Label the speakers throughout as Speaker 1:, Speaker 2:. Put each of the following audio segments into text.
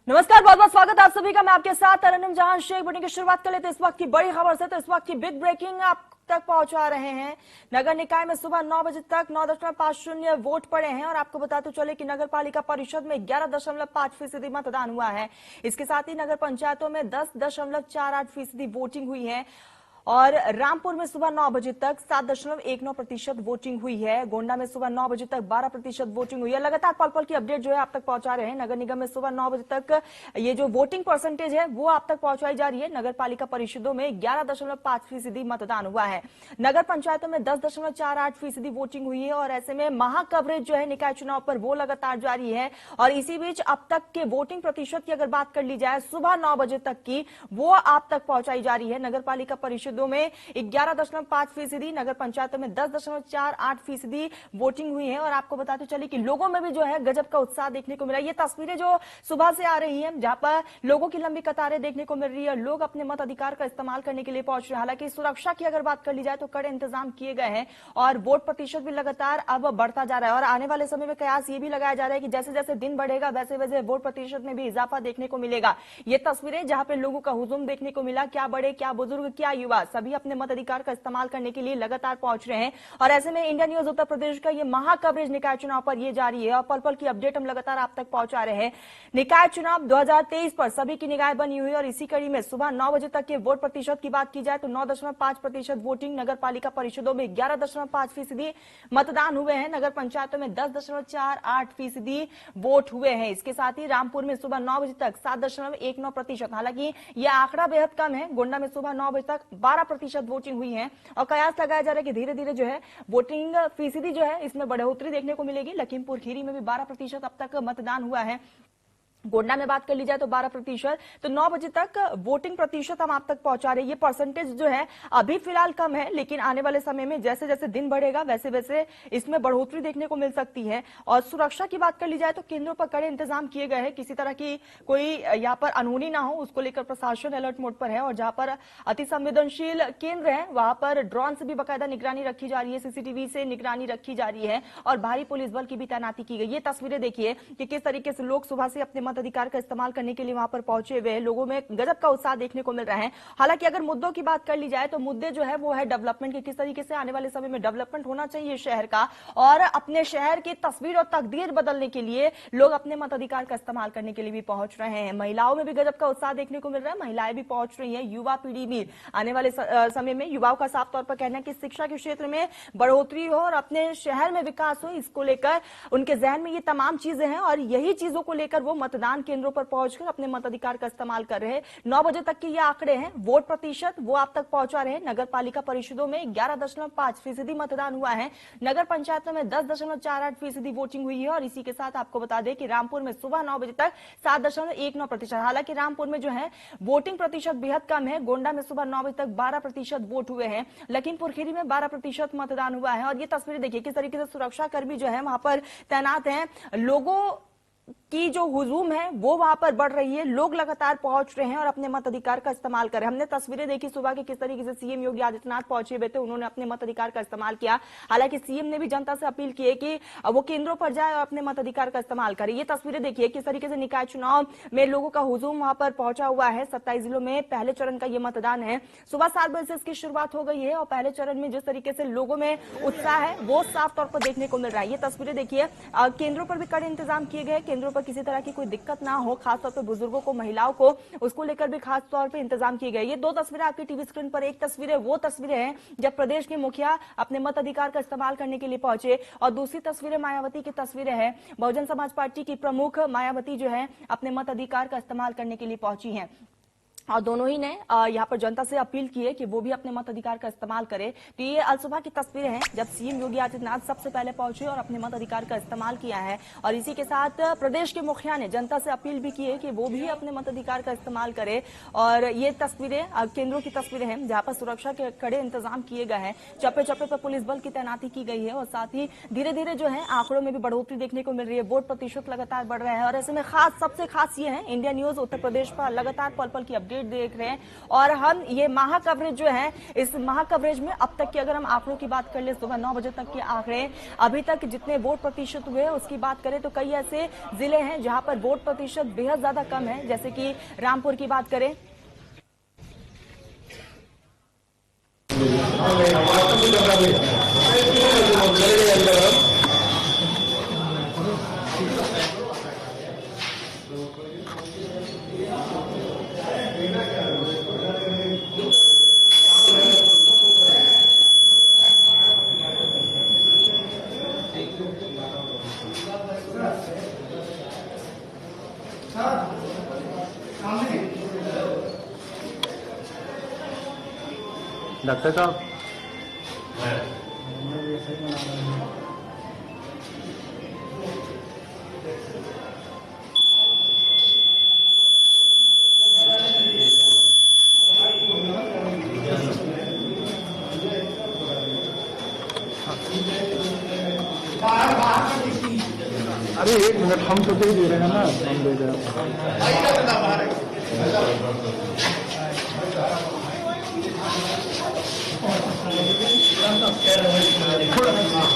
Speaker 1: नमस्कार, बहुत बहुत स्वागत आप सभी का। मैं आपके साथ तरन्नुम जहां शेख। बुलेटिन की शुरुआत कर लेते हैं इस वक्त की बड़ी खबर से। तो इस वक्त की बिग ब्रेकिंग आप तक पहुंचा रहे हैं। नगर निकाय में सुबह 9 बजे तक 9.50 वोट पड़े हैं और आपको बताते चले कि नगर पालिका परिषद में 11.5% मतदान हुआ है। इसके साथ ही नगर पंचायतों में 10.48% वोटिंग हुई है और रामपुर में सुबह 9 बजे तक 7.19% वोटिंग हुई है। गोंडा में सुबह 9 बजे तक 12% वोटिंग हुई है। लगातार पल पल की अपडेट जो है आप तक पहुंचा रहे हैं। नगर निगम में सुबह 9 बजे तक ये जो वोटिंग परसेंटेज है वो आप तक पहुंचाई जा रही है। नगर पालिका परिषदों में 11.5% मतदान हुआ है। नगर पंचायतों में 10.48% वोटिंग हुई है और ऐसे में महा कवरेज जो है निकाय चुनाव पर वो लगातार जारी है। और इसी बीच अब तक के वोटिंग प्रतिशत की अगर बात कर ली जाए सुबह 9 बजे तक की, वो आप तक पहुंचाई जा रही है। नगर पालिका परिषद में 11.5%, नगर पंचायतों में 10.48% वोटिंग हुई है। और आपको बताते चले कि लोगों में भी जो है गजब का उत्साह देखने को मिला। ये तस्वीरें जो सुबह से आ रही हैं जहां पर लोगों की लंबी कतारें देखने को मिल रही है, लोग अपने मताधिकार का इस्तेमाल करने के लिए पहुंच रहे हैं। हालांकि सुरक्षा की अगर बात कर ली जाए तो कड़े इंतजाम किए गए हैं और वोट प्रतिशत भी लगातार अब बढ़ता जा रहा है। और आने वाले समय में कयास ये भी लगाया जा रहा है कि जैसे जैसे दिन बढ़ेगा वैसे वैसे वोट प्रतिशत में भी इजाफा देखने को मिलेगा। ये तस्वीरें जहां पर लोगों का हुजूम देखने को मिला, क्या बड़े क्या बुजुर्ग क्या युवा सभी अपने मताधिकार का इस्तेमाल करने के लिए लगातार पहुंच रहे हैं। और ऐसे में इंडिया न्यूज उत्तर प्रदेश का ये महा कवरेज निकाय चुनाव पर ये जारी है और पल पल की अपडेट हम लगातार आप तक पहुंचा रहे हैं। निकाय चुनाव 2023 पर सभी की निगाह बनी हुई और इसी कड़ी में सुबह 9 बजे तक के वोट प्रतिशत की बात की जाए तो 9.5% वोटिंग, नगर पालिका परिषदों में 11.5% मतदान हुए हैं, नगर पंचायतों में 10.48% वोट हुए हैं। इसके साथ ही रामपुर में सुबह 9 बजे तक 7.19%, हालांकि यह आंकड़ा बेहद कम है। गोंडा में सुबह 9 बजे तक 12% वोटिंग हुई है और कयास लगाया जा रहा है कि धीरे धीरे जो है वोटिंग फीसदी जो है इसमें बढ़ोतरी देखने को मिलेगी। लखीमपुर खीरी में भी 12% अब तक मतदान हुआ है। गोंडा में बात कर ली जाए तो 12%। तो 9 बजे तक वोटिंग प्रतिशत हम आप तक पहुंचा रहे हैं। ये परसेंटेज जो है अभी फिलहाल कम है, लेकिन आने वाले समय में जैसे जैसे दिन बढ़ेगा वैसे वैसे इसमें बढ़ोतरी देखने को मिल सकती है। और सुरक्षा की बात कर ली जाए तो केंद्रों पर कड़े इंतजाम किए गए हैं, किसी तरह की कोई यहाँ पर अनहोनी ना हो उसको लेकर प्रशासन अलर्ट मोड पर है। और जहां पर अति संवेदनशील केंद्र है वहां पर ड्रोन से भी बाकायदा निगरानी रखी जा रही है, सीसीटीवी से निगरानी रखी जा रही है और भारी पुलिस बल की भी तैनाती की गई। ये तस्वीरें देखिए कि किस तरीके से लोग सुबह से अपने मताधिकार का इस्तेमाल करने के लिए वहां पर पहुंचे हुए हैं। लोगों में गजब का उत्साह देखने को मिल रहा है। हालांकि अगर मुद्दों की बात कर ली जाए तो मुद्दे जो है वो है डेवलपमेंट के, किस तरीके से आने वाले समय में डेवलपमेंट होना चाहिए शहर का और अपने शहर की तस्वीर और तकदीर बदलने के लिए लोग अपने मताधिकार का इस्तेमाल करने के लिए भी पहुंच रहे हैं। महिलाओं में भी गजब का उत्साह देखने को मिल रहा है, महिलाएं भी पहुंच रही है, युवा पीढ़ी भी। आने वाले समय में युवाओं का साफ तौर पर कहना है कि शिक्षा के क्षेत्र में बढ़ोतरी हो और अपने शहर में विकास हो, इसको लेकर उनके जहन में ये तमाम चीजें हैं और यही चीजों को लेकर वो मतदान केंद्रों पर पहुंचकर अपने मताधिकार का इस्तेमाल कर रहे हैं। 9 बजे तक के ये आंकड़े हैं। वोट प्रतिशत वो आप तक पहुंचा रहे हैं। नगर पालिका परिषदों में 11.5% मतदान हुआ है, नगर पंचायतों में 10.48% वोटिंग हुई है। और इसी के साथ आपको बता दें कि रामपुर में सुबह 9 बजे तक 7.19%, हालांकि रामपुर में जो है वोटिंग प्रतिशत बेहद कम है। गोंडा में सुबह 9 बजे तक 12% वोट हुए हैं, लखीमपुर खीरी में 12% मतदान हुआ है। और ये तस्वीरें देखिए किस तरीके से सुरक्षा कर्मी जो है वहां पर तैनात हैं। लोगों की जो हुजूम है वो वहां पर बढ़ रही है, लोग लगातार पहुंच रहे हैं और अपने मताधिकार का इस्तेमाल कर रहे हैं। हमने तस्वीरें देखी सुबह के किस तरीके से सीएम योगी आदित्यनाथ पहुंचे हुए थे, उन्होंने अपने मताधिकार का इस्तेमाल किया। हालांकि सीएम ने भी जनता से अपील की है कि वो केंद्रों पर जाए और अपने मताधिकार का इस्तेमाल करे। ये तस्वीरें देखिए किस तरीके से निकाय चुनाव में लोगों का हुजूम वहां पर पहुंचा हुआ है। 27 जिलों में पहले चरण का ये मतदान है। सुबह 7 बजे से इसकी शुरुआत हो गई है और पहले चरण में जिस तरीके से लोगों में उत्साह है वो साफ तौर पर देखने को मिल रहा है। ये तस्वीरें देखिए केंद्रों पर भी कड़े इंतजाम किए गए, केंद्रों पर किसी तरह की कोई दिक्कत ना हो, खासतौर पर बुजुर्गों को, महिलाओं को, उसको लेकर भी खास तौर पर इंतजाम किए गए। ये दो तस्वीरें आपकी टीवी स्क्रीन पर, एक तस्वीर है वो तस्वीरें हैं जब प्रदेश के मुखिया अपने मताधिकार का इस्तेमाल करने के लिए पहुंचे और दूसरी तस्वीरें मायावती की तस्वीरें हैं। बहुजन समाज पार्टी की प्रमुख मायावती जो है अपने मताधिकार का इस्तेमाल करने के लिए पहुंची हैं और दोनों ही ने यहाँ पर जनता से अपील की है कि वो भी अपने मताधिकार का इस्तेमाल करे। तो ये अलसुबह की तस्वीरें हैं जब सीएम योगी आदित्यनाथ सबसे पहले पहुंचे और अपने मताधिकार का इस्तेमाल किया है। और इसी के साथ प्रदेश के मुखिया ने जनता से अपील भी की है कि वो भी अपने मताधिकार का इस्तेमाल करे। और ये तस्वीरें केंद्रों की तस्वीरें हैं जहाँ पर सुरक्षा के कड़े इंतजाम किए गए हैं, चप्पे चप्पे पर पुलिस बल की तैनाती की गई है और साथ ही धीरे धीरे जो है आंकड़ों में भी बढ़ोतरी देखने को मिल रही है, वोट प्रतिशत लगातार बढ़ रहा है। और ऐसे में खास सबसे खास ये है इंडिया न्यूज उत्तर प्रदेश पर लगातार पल पल की अपडेट अपडेट देख रहे हैं और हम ये महा कवरेज जो है, इस महा कवरेज में अब तक की अगर हम आंकड़ों की बात कर ले, सुबह 9 बजे तक के आंकड़े, अभी तक जितने वोट प्रतिशत हुए उसकी बात करें तो कई ऐसे जिले हैं जहां पर वोट प्रतिशत बेहद ज्यादा कम है, जैसे कि रामपुर की बात करें।
Speaker 2: डॉक्टर साहब अरे 1 मिनट, हम तो दे रहे हैं ना, हम दे रहे हैं। थोड़ा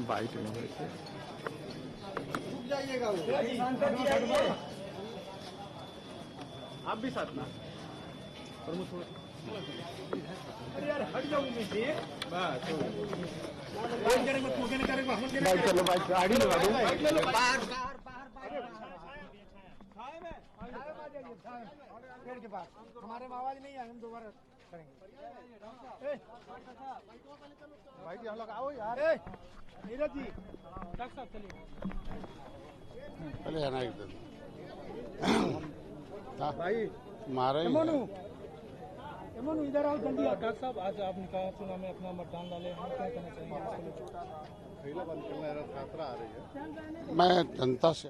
Speaker 2: बाइट जाइएगा, आप भी साथ में। अरे यार हट जाओ में से बस, चलो बाइक गाड़ी लगा दो, बाहर पेड़ के पास हमारे में आवाज नहीं है, हम दोबारा करेंगे। भाई जी हम लोग आओ यार, नीरज जी डॉक्टर साहब चलिए पहले है ना एकदम भाई मारे इधर आओ जल्दी। डॉक्टर साहब आज आप निकाय चुनाव में अपना मतदान डाले, हम क्या कहना चाहेंगे? मैं जनता से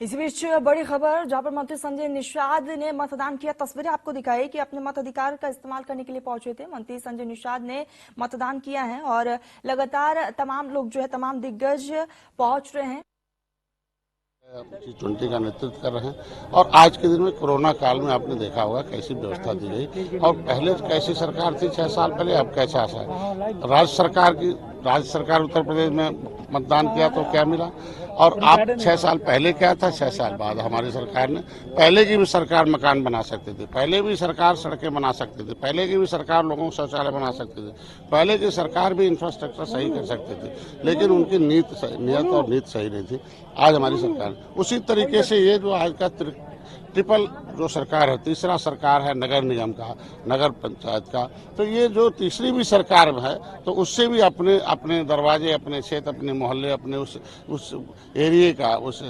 Speaker 1: इसी बीच बड़ी खबर, जहां पर मंत्री संजय निषाद ने मतदान किया। तस्वीरें आपको दिखाई कि अपने मताधिकार का इस्तेमाल करने के लिए पहुंचे थे मंत्री संजय निषाद ने मतदान किया है और लगातार तमाम लोग जो है, तमाम दिग्गज पहुंच रहे हैं,
Speaker 3: G20 का नेतृत्व कर रहे हैं। और आज के दिन में कोरोना काल में आपने देखा होगा कैसी व्यवस्था दी गई, और पहले कैसी सरकार थी 6 साल पहले, अब कैसा है राज्य सरकार उत्तर प्रदेश में मतदान किया तो क्या मिला, और आप 6 साल पहले क्या था, 6 साल बाद हमारी सरकार ने, पहले की भी सरकार मकान बना सकती थी, पहले भी सरकार सड़कें बना सकती थी, पहले की भी सरकार लोगों को शौचालय बना सकती थी, पहले की सरकार भी इंफ्रास्ट्रक्चर सही कर सकती थी, लेकिन उनकी नीयत और नीति सही नहीं थी। आज हमारी सरकार उसी तरीके से ये जो आज का ट्रिपल जो सरकार है, तीसरा सरकार है नगर निगम का, नगर पंचायत का, तो ये जो तीसरी भी सरकार है तो उससे भी अपने दरवाजे, अपने क्षेत्र, अपने मोहल्ले, अपने उस एरिया का, उस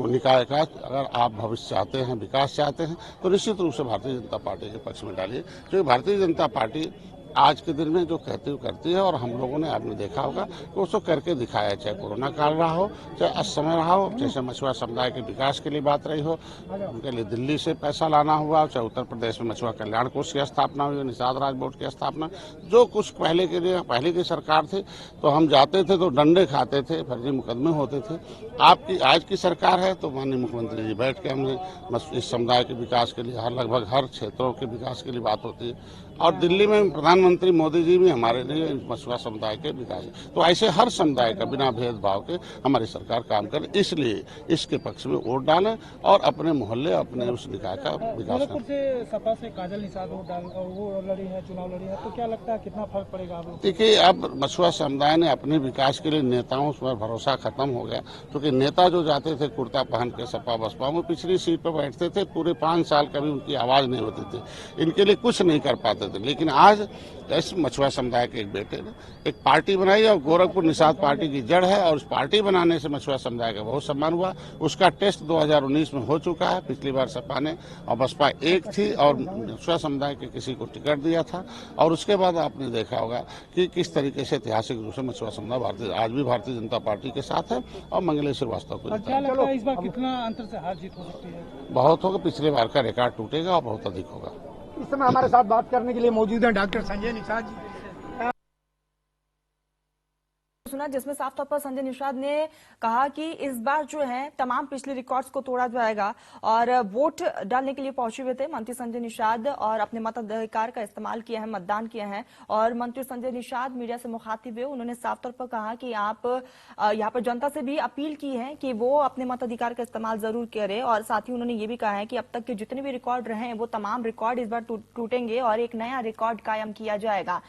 Speaker 3: निकाय का अगर आप भविष्य चाहते हैं, विकास चाहते हैं, तो निश्चित रूप से भारतीय जनता पार्टी के पक्ष में डालिए, क्योंकि भारतीय जनता पार्टी आज के दिन में जो कहती है करती है, और हम लोगों ने आपने देखा होगा कि उसको करके दिखाया, चाहे कोरोना काल रहा हो, चाहे असमय रहा हो, जैसे मछुआ समुदाय के विकास के लिए बात रही हो, उनके लिए दिल्ली से पैसा लाना हुआ, चाहे उत्तर प्रदेश में मछुआ कल्याण कोष की स्थापना हुई, निषाद राज बोर्ड की स्थापना, जो कुछ पहले की सरकार थी तो हम जाते थे तो डंडे खाते थे, फर्जी मुकदमे होते थे। आपकी आज की सरकार है तो माननीय मुख्यमंत्री जी बैठ के हमने इस समुदाय के विकास के लिए लगभग हर क्षेत्रों के विकास के लिए बात होती है, और दिल्ली में प्रधानमंत्री मोदी जी भी हमारे लिए मछुआ समुदाय के विकास, तो ऐसे हर समुदाय का बिना भेदभाव के हमारी सरकार काम करे, इसलिए इसके पक्ष में वोट डालें और अपने मोहल्ले, अपने उस निकाय का विकास करें।
Speaker 2: से सपा से काजल निषाद वो लड़ी है, चुनाव लड़ी है, तो क्या लगता है कितना फर्क पड़ेगा?
Speaker 3: देखिए, अब मछुआ समुदाय ने अपने विकास के लिए नेताओं पर भरोसा खत्म हो गया, क्योंकि नेता जो जाते थे कुर्ता पहन के सपा बसपा में पिछली सीट पर बैठते थे, पूरे 5 साल कभी उनकी आवाज नहीं होती थी, इनके लिए कुछ नहीं कर पाते थे। लेकिन आज जैसे मछुआ समुदाय के एक बेटे ने एक पार्टी बनाई और गोरखपुर निषाद पार्टी की जड़ है, और उस पार्टी बनाने से मछुआ समुदाय का बहुत सम्मान हुआ। उसका टेस्ट 2019 में हो चुका है। पिछली बार सपा ने और बसपा एक थी और मछुआ समुदाय के किसी को टिकट दिया था, और उसके बाद आपने देखा होगा कि किस तरीके से ऐतिहासिक रूप से मछुआ समुदाय आज भी भारतीय जनता पार्टी के साथ है और मंगलेश श्रीवास्तव को
Speaker 2: क्या लगता है इस बार कितना अंतर से हार जीत हो सकती है?
Speaker 3: बहुत होगा, पिछले बार का रिकॉर्ड टूटेगा और बहुत अधिक होगा।
Speaker 2: इस समय हमारे साथ बात करने के लिए मौजूद हैं डॉक्टर संजय निषाद जी।
Speaker 1: सुना जिसमें साफ तौर पर संजय निषाद ने कहा कि इस बार जो है तमाम पिछले रिकॉर्ड्स को तोड़ा जाएगा, और वोट डालने के लिए पहुंचे हुए थे मंत्री संजय निषाद और अपने मताधिकार का इस्तेमाल किया है, मतदान किया है। और मंत्री संजय निषाद मीडिया से मुखातिब हुए, उन्होंने साफ तौर पर कहा कि आप यहाँ पर जनता से भी अपील की है कि वो अपने मताधिकार का इस्तेमाल जरूर करें, और साथ ही उन्होंने ये भी कहा है कि अब तक के जितने भी रिकॉर्ड रहे हैं वो तमाम रिकॉर्ड इस बार टूटेंगे और एक नया रिकॉर्ड कायम किया जाएगा।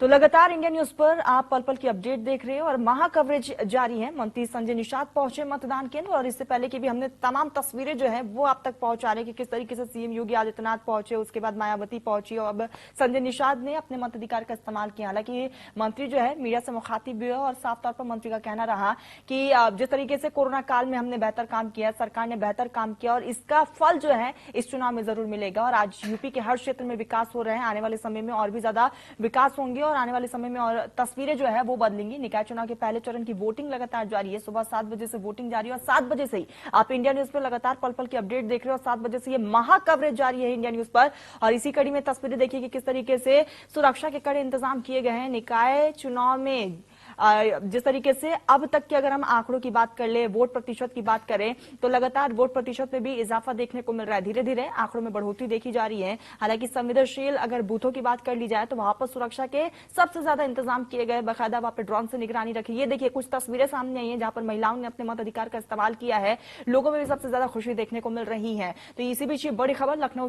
Speaker 1: तो लगातार इंडिया न्यूज पर आप पल पल की अपडेट देख रहे हैं और महा कवरेज जारी है। मंत्री संजय निषाद पहुंचे मतदान केंद्र, और इससे पहले की भी हमने तमाम तस्वीरें जो है वो आप तक पहुंचा रहे कि किस तरीके से सीएम योगी आदित्यनाथ पहुंचे, उसके बाद मायावती पहुंची और अब संजय निषाद ने अपने मताधिकार का इस्तेमाल किया। हालांकि मंत्री जो है मीडिया से मुखातिब हुए और साफ तौर पर मंत्री का कहना रहा कि जिस तरीके से कोरोना काल में हमने बेहतर काम किया, सरकार ने बेहतर काम किया और इसका फल जो है इस चुनाव में जरूर मिलेगा। और आज यूपी के हर क्षेत्र में विकास हो रहे हैं, आने वाले समय में और भी ज्यादा विकास होंगे और आने वाले समय में और तस्वीरें जो है वो बदलेंगी। निकाय चुनाव के पहले चरण की वोटिंग लगातार जारी है। सुबह 7 बजे से वोटिंग जारी है और 7 बजे से ही आप इंडिया न्यूज पर लगातार पल पल की अपडेट देख रहे हो और 7 बजे से ये महा कवरेज जारी है इंडिया न्यूज पर। और इसी कड़ी में तस्वीरें देखिए कि किस तरीके से सुरक्षा के कड़े इंतजाम किए गए हैं। निकाय चुनाव में जिस तरीके से अब तक के अगर हम आंकड़ों की बात कर ले, वोट प्रतिशत की बात करें, तो लगातार वोट प्रतिशत में भी इजाफा देखने को मिल रहा है। धीरे धीरे आंकड़ों में बढ़ोतरी देखी जा रही है। हालांकि संवेदनशील अगर बूथों की बात कर ली जाए तो वहां पर सुरक्षा के सबसे ज्यादा इंतजाम किए गए, बाकायदा वहां पर ड्रोन से निगरानी रखी। ये देखिए कुछ तस्वीरें सामने आई है जहां पर महिलाओं ने अपने मताधिकार का इस्तेमाल किया है। लोगों में भी सबसे ज्यादा खुशी देखने को मिल रही है। तो इसी बीच बड़ी खबर लखनऊ से